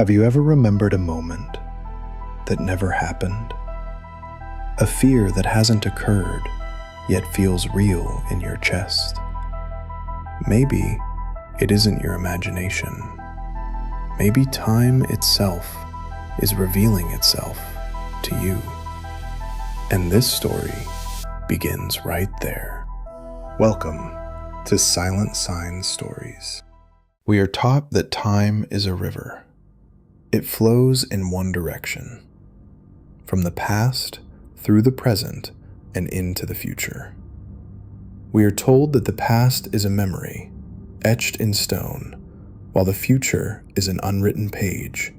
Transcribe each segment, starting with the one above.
Have you ever remembered a moment that never happened? A fear that hasn't occurred, yet feels real in your chest? Maybe it isn't your imagination. Maybe time itself is revealing itself to you. And this story begins right there. Welcome to Silent Signs Stories. We are taught that time is a river. It flows in one direction, from the past through the present and into the future. We are told that the past is a memory, etched in stone, while the future is an unwritten page,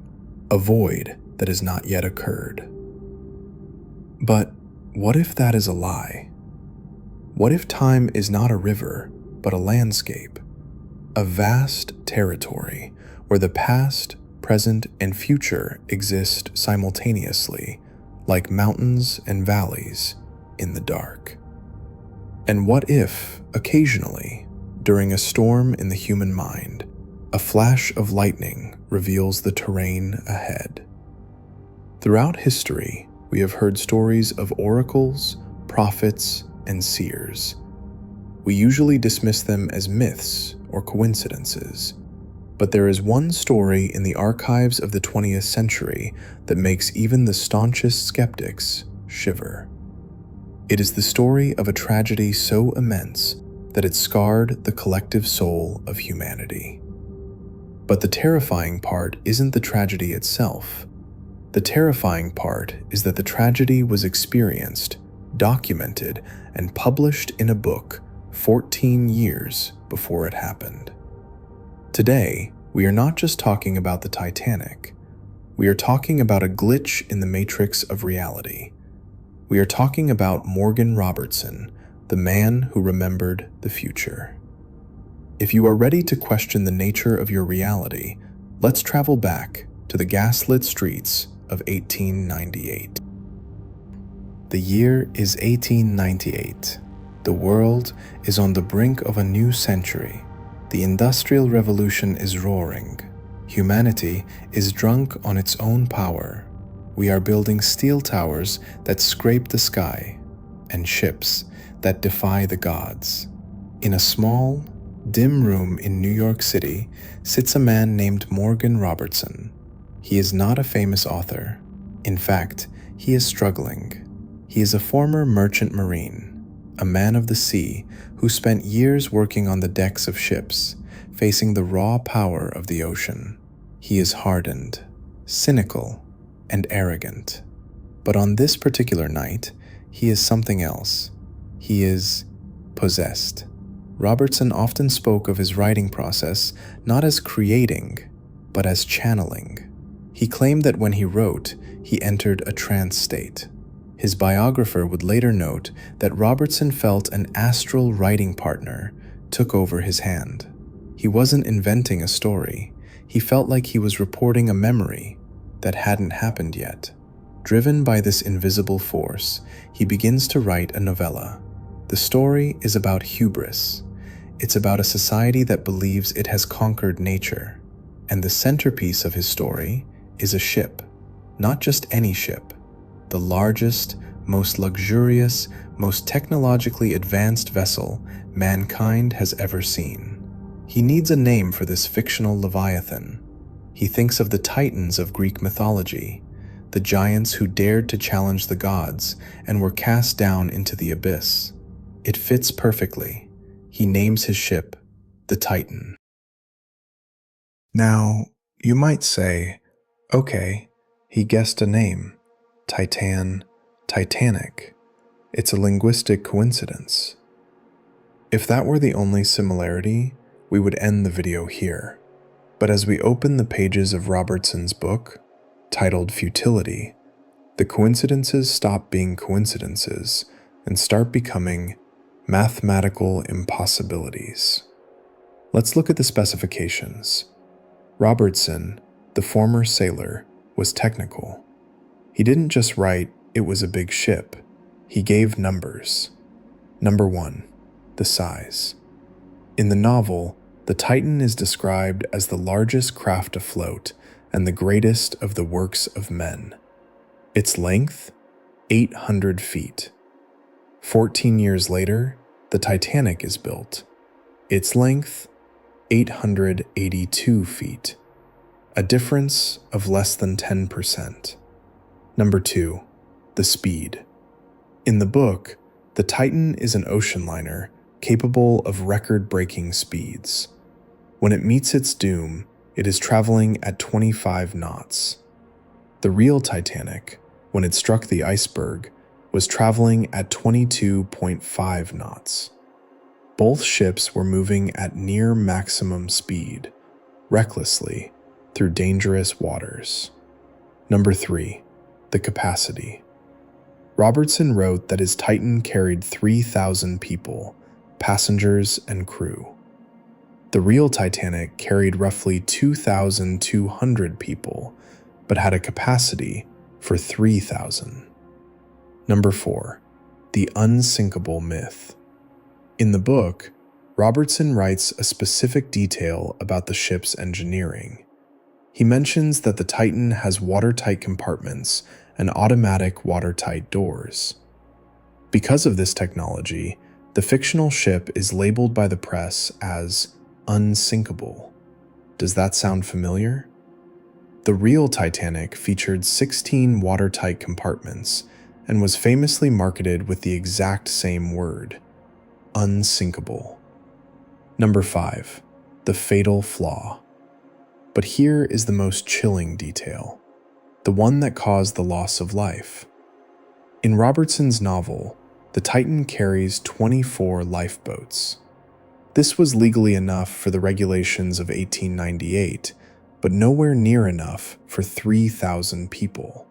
a void that has not yet occurred. But what if that is a lie? What if time is not a river, but a landscape, a vast territory where the past, present, and future exist simultaneously, like mountains and valleys in the dark? And what if, occasionally, during a storm in the human mind, a flash of lightning reveals the terrain ahead? Throughout history, we have heard stories of oracles, prophets, and seers. We usually dismiss them as myths or coincidences, but there is one story in the archives of the 20th century that makes even the staunchest skeptics shiver. It is the story of a tragedy so immense that it scarred the collective soul of humanity. But the terrifying part isn't the tragedy itself. The terrifying part is that the tragedy was experienced, documented, and published in a book 14 years before it happened. Today, we are not just talking about the Titanic. We are talking about a glitch in the matrix of reality. We are talking about Morgan Robertson, the man who remembered the future. If you are ready to question the nature of your reality, let's travel back to the gaslit streets of 1898. The year is 1898. The world is on the brink of a new century. The Industrial Revolution is roaring. Humanity is drunk on its own power. We are building steel towers that scrape the sky and ships that defy the gods. In a small, dim room in New York City sits a man named Morgan Robertson. He is not a famous author. In fact, he is struggling. He is a former merchant marine, a man of the sea who spent years working on the decks of ships, facing the raw power of the ocean. He is hardened, cynical, and arrogant. But on this particular night, he is something else. He is possessed. Robertson often spoke of his writing process not as creating, but as channeling. He claimed that when he wrote, he entered a trance state. His biographer would later note that Robertson felt an astral writing partner took over his hand. He wasn't inventing a story. He felt like he was reporting a memory that hadn't happened yet. Driven by this invisible force, he begins to write a novella. The story is about hubris. It's about a society that believes it has conquered nature. And the centerpiece of his story is a ship. Not just any ship. The largest, most luxurious, most technologically advanced vessel mankind has ever seen. He needs a name for this fictional leviathan. He thinks of the titans of Greek mythology, the giants who dared to challenge the gods and were cast down into the abyss. It fits perfectly. He names his ship the Titan. Now, you might say, okay, he guessed a name. Titanic. It's a linguistic coincidence. If that were the only similarity, we would end the video here. But as we open the pages of Robertson's book, titled Futility, the coincidences stop being coincidences and start becoming mathematical impossibilities. Let's look at the specifications. Robertson, the former sailor, was technical. He didn't just write, "It was a big ship." He gave numbers. Number 1, the size. In the novel, the Titan is described as the largest craft afloat and the greatest of the works of men. Its length, 800 feet. 14 years later, the Titanic is built. Its length, 882 feet. A difference of less than 10%. Number 2, the speed. In the book, the Titan is an ocean liner capable of record-breaking speeds. When it meets its doom, it is traveling at 25 knots. The real Titanic, when it struck the iceberg, was traveling at 22.5 knots. Both ships were moving at near maximum speed, recklessly, through dangerous waters. Number 3, the capacity. Robertson wrote that his Titan carried 3,000 people, passengers and crew. The real Titanic carried roughly 2,200 people, but had a capacity for 3,000. Number 4, the unsinkable myth. In the book, Robertson writes a specific detail about the ship's engineering. He mentions that the Titan has watertight compartments and automatic watertight doors. Because of this technology, the fictional ship is labeled by the press as unsinkable. Does that sound familiar? The real Titanic featured 16 watertight compartments and was famously marketed with the exact same word, unsinkable. Number 5, the fatal flaw. But here is the most chilling detail, the one that caused the loss of life. In Robertson's novel, the Titan carries 24 lifeboats. This was legally enough for the regulations of 1898, but nowhere near enough for 3,000 people.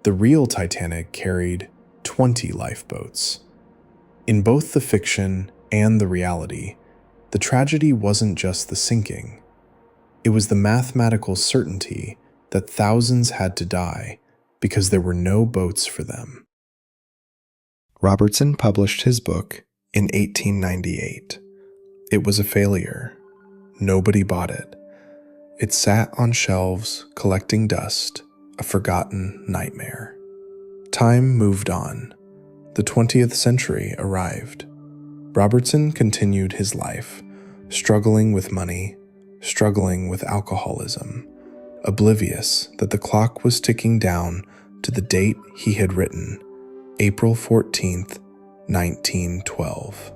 The real Titanic carried 20 lifeboats. In both the fiction and the reality, the tragedy wasn't just the sinking. It was the mathematical certainty that thousands had to die because there were no boats for them. Robertson published his book in 1898. It was a failure. Nobody bought it. It sat on shelves collecting dust, a forgotten nightmare. Time moved on. The 20th century arrived. Robertson continued his life, struggling with money, struggling with alcoholism, oblivious that the clock was ticking down to the date he had written, April 14th, 1912.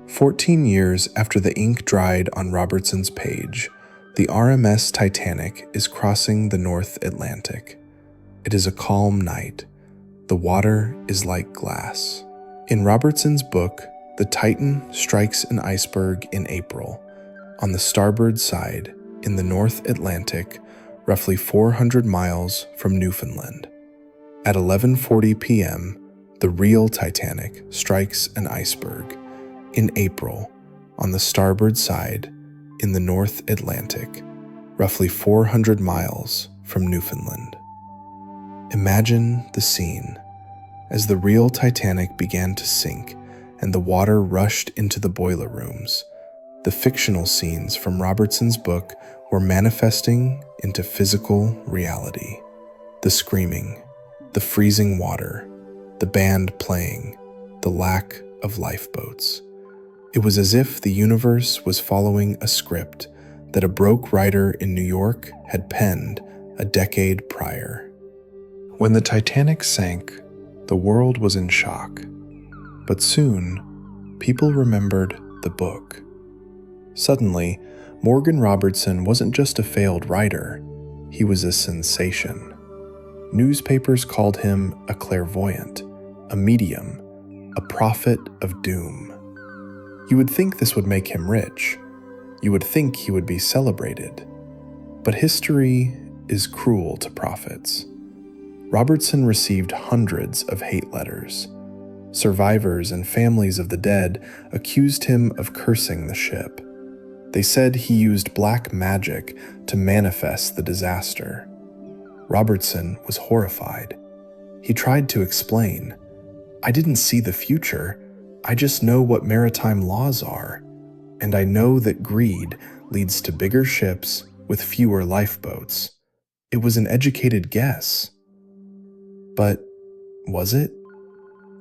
14 years after the ink dried on Robertson's page, the RMS Titanic is crossing the North Atlantic. It is a calm night. The water is like glass. In Robertson's book, the Titan strikes an iceberg in April, on the starboard side in the North Atlantic, roughly 400 miles from Newfoundland. At 11:40 p.m., the real Titanic strikes an iceberg in April on the starboard side in the North Atlantic, roughly 400 miles from Newfoundland. Imagine the scene. As the real Titanic began to sink and the water rushed into the boiler rooms, the fictional scenes from Robertson's book were manifesting into physical reality. The screaming, the freezing water, the band playing, the lack of lifeboats. It was as if the universe was following a script that a broke writer in New York had penned a decade prior. When the Titanic sank, the world was in shock. But soon, people remembered the book. Suddenly, Morgan Robertson wasn't just a failed writer, he was a sensation. Newspapers called him a clairvoyant, a medium, a prophet of doom. You would think this would make him rich. You would think he would be celebrated. But history is cruel to prophets. Robertson received hundreds of hate letters. Survivors and families of the dead accused him of cursing the ship. They said he used black magic to manifest the disaster. Robertson was horrified. He tried to explain, "I didn't see the future. I just know what maritime laws are. And I know that greed leads to bigger ships, with fewer lifeboats. It was an educated guess. But was it?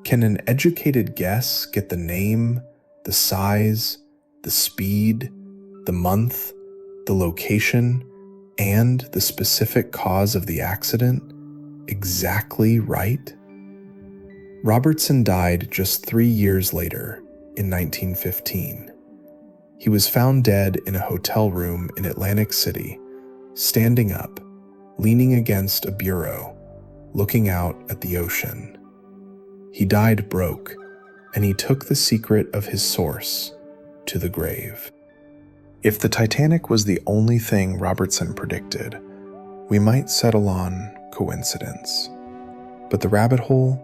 Can an educated guess get the name, the size, the speed, the month, the location, and the specific cause of the accident exactly right? Robertson died just 3 years later, in 1915. He was found dead in a hotel room in Atlantic City, standing up, leaning against a bureau, looking out at the ocean. He died broke, and he took the secret of his source to the grave. If the Titanic was the only thing Robertson predicted, we might settle on coincidence. But the rabbit hole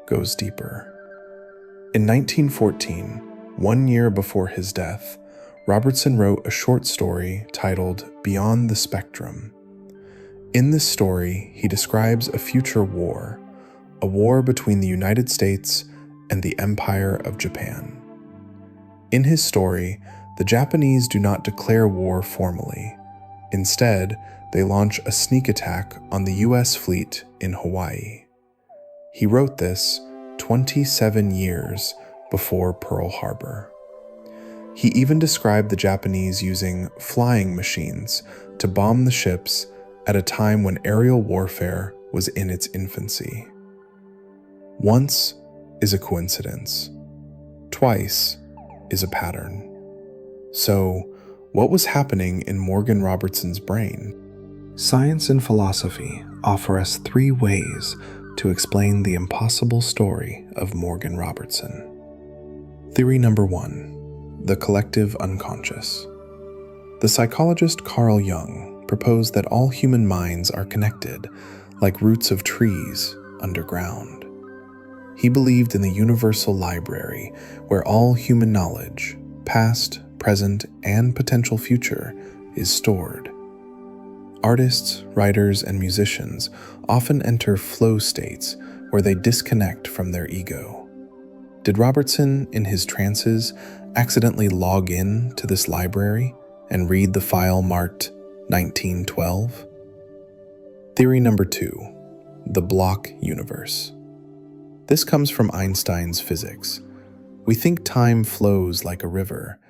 goes deeper. In 1914, 1 year before his death, Robertson wrote a short story titled Beyond the Spectrum. In this story, he describes a future war, a war between the United States and the Empire of Japan. In his story, the Japanese do not declare war formally. Instead, they launch a sneak attack on the U.S. fleet in Hawaii. He wrote this 27 years before Pearl Harbor. He even described the Japanese using flying machines to bomb the ships at a time when aerial warfare was in its infancy. Once is a coincidence. Twice is a pattern. So, what was happening in Morgan Robertson's brain? Science and philosophy offer us 3 ways to explain the impossible story of Morgan Robertson. Theory number 1, the collective unconscious. The psychologist Carl Jung proposed that all human minds are connected, like roots of trees underground. He believed in the universal library where all human knowledge, past, present, and potential future, is stored. Artists, writers, and musicians often enter flow states where they disconnect from their ego. Did Robertson, in his trances, accidentally log in to this library and read the file marked 1912? Theory number 2, the block universe. This comes from Einstein's physics. We think time flows like a river,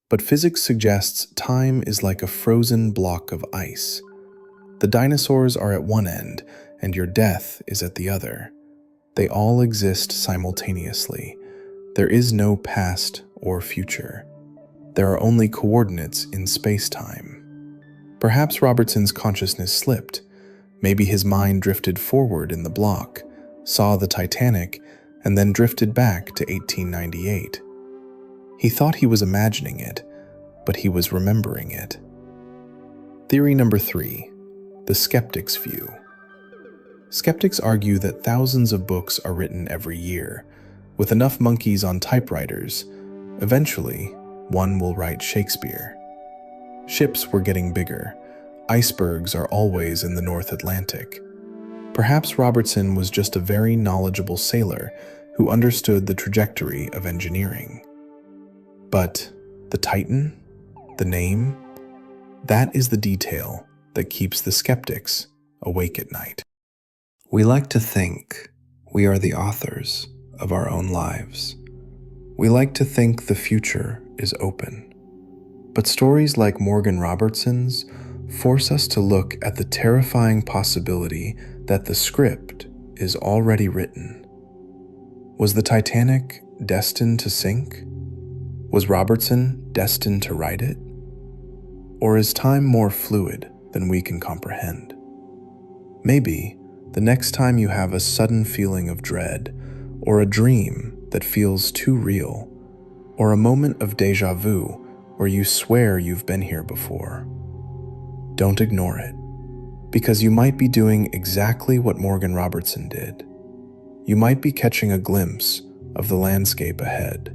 but physics suggests time is like a frozen block of ice. The dinosaurs are at one end, and your death is at the other. They all exist simultaneously. There is no past or future. There are only coordinates in space-time. Perhaps Robertson's consciousness slipped. Maybe his mind drifted forward in the block, saw the Titanic, and then drifted back to 1898. He thought he was imagining it, but he was remembering it. Theory number 3, the skeptic's view. Skeptics argue that thousands of books are written every year. With enough monkeys on typewriters, eventually, one will write Shakespeare. Ships were getting bigger. Icebergs are always in the North Atlantic. Perhaps Robertson was just a very knowledgeable sailor who understood the trajectory of engineering. But the Titan, the name, that is the detail that keeps the skeptics awake at night. We like to think we are the authors of our own lives. We like to think the future is open. But stories like Morgan Robertson's force us to look at the terrifying possibility that the script is already written. Was the Titanic destined to sink? Was Robertson destined to write it? Or is time more fluid than we can comprehend? Maybe the next time you have a sudden feeling of dread, or a dream that feels too real, or a moment of déjà vu where you swear you've been here before, don't ignore it, because you might be doing exactly what Morgan Robertson did. You might be catching a glimpse of the landscape ahead.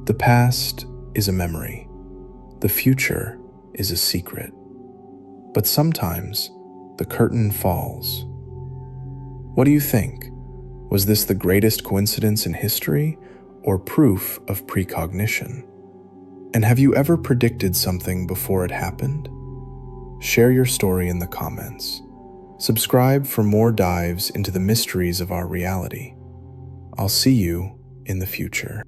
The past is a memory. The future is a secret. But sometimes the curtain falls. What do you think? Was this the greatest coincidence in history, or proof of precognition? And have you ever predicted something before it happened? Share your story in the comments. Subscribe for more dives into the mysteries of our reality. I'll see you in the future.